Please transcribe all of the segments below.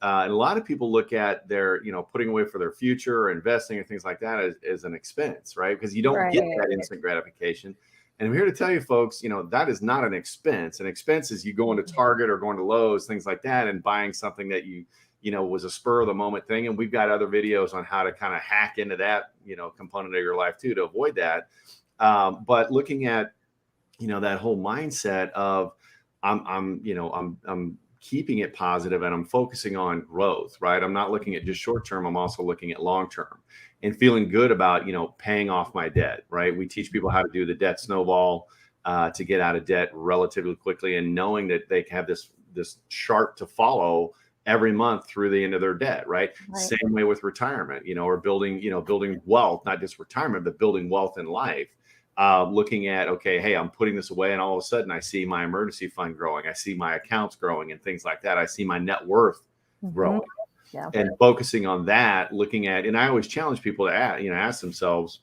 And a lot of people look at their, putting away for their future or investing and things like that as an expense, right? Because you don't get that instant gratification. And I'm here to tell you folks, that is not an expense. An expense is you going to Target or going to Lowe's, things like that, and buying something that was a spur of the moment thing. And we've got other videos on how to kind of hack into that, component of your life too, to avoid that. But looking at, that whole mindset of I'm keeping it positive and I'm focusing on growth, right? I'm not looking at just short term. I'm also looking at long term and feeling good about, paying off my debt, right? We teach people how to do the debt snowball to get out of debt relatively quickly, and knowing that they have this chart to follow every month through the end of their debt, right? Same way with retirement, or building wealth, not just retirement, but building wealth in life. Looking at, okay, hey, I'm putting this away, and all of a sudden I see my emergency fund growing. I see my accounts growing and things like that. I see my net worth growing. Yeah. And focusing on that, looking at, and I always challenge people to ask themselves,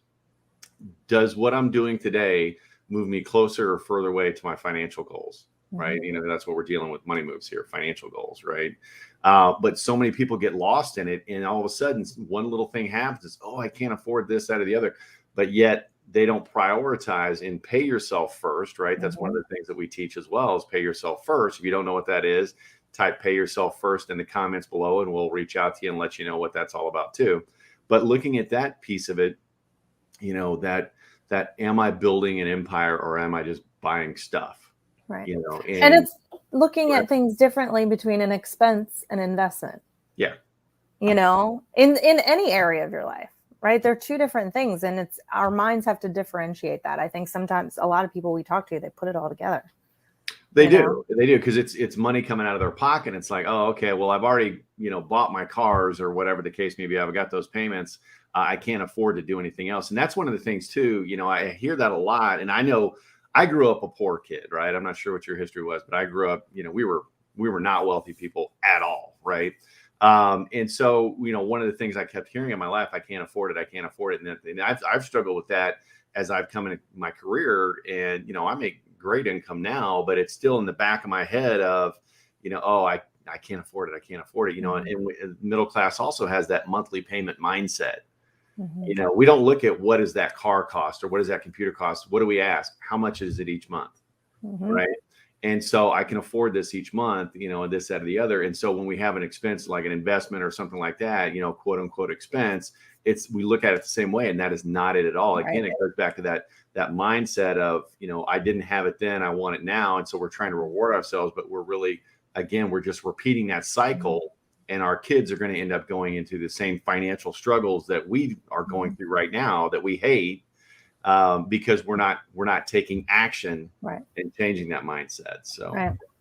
does what I'm doing today move me closer or further away to my financial goals? Right. That's what we're dealing with, money moves here, financial goals. Right. But so many people get lost in it. And all of a sudden one little thing happens. Oh, I can't afford this, that, or the other. But yet they don't prioritize and pay yourself first. Right. That's one of the things that we teach as well, is pay yourself first. If you don't know what that is, type pay yourself first in the comments below, and we'll reach out to you and let you know what that's all about too. But looking at that piece of it, that am I building an empire or am I just buying stuff? Right. And it's looking at things differently between an expense and investment. Yeah. In any area of your life, right? They're two different things, and it's our minds have to differentiate that. I think sometimes a lot of people we talk to, they put it all together. They do, because it's money coming out of their pocket. It's like, oh, okay, well, I've already, bought my cars or whatever the case may be. I've got those payments. I can't afford to do anything else. And that's one of the things too, I hear that a lot. And I know I grew up a poor kid, right? I'm not sure what your history was, but I grew up, we were not wealthy people at all. Right. And so, one of the things I kept hearing in my life, I can't afford it. I can't afford it. And I've struggled with that as I've come into my career, and, I make great income now, but it's still in the back of my head of, oh, I can't afford it. I can't afford it. And middle class also has that monthly payment mindset. We don't look at what is that car cost or what is that computer cost. What do we ask? How much is it each month? Right. And so I can afford this each month, this, that, or the other. And so when we have an expense like an investment or something like that, quote unquote expense, we look at it the same way, and that is not it at all. Again, it goes back to that mindset of, I didn't have it then, I want it now. And so we're trying to reward ourselves, but we're really, again, we're just repeating that cycle, and our kids are going to end up going into the same financial struggles that we are going through right now that we hate, because we're not taking action and changing that mindset. So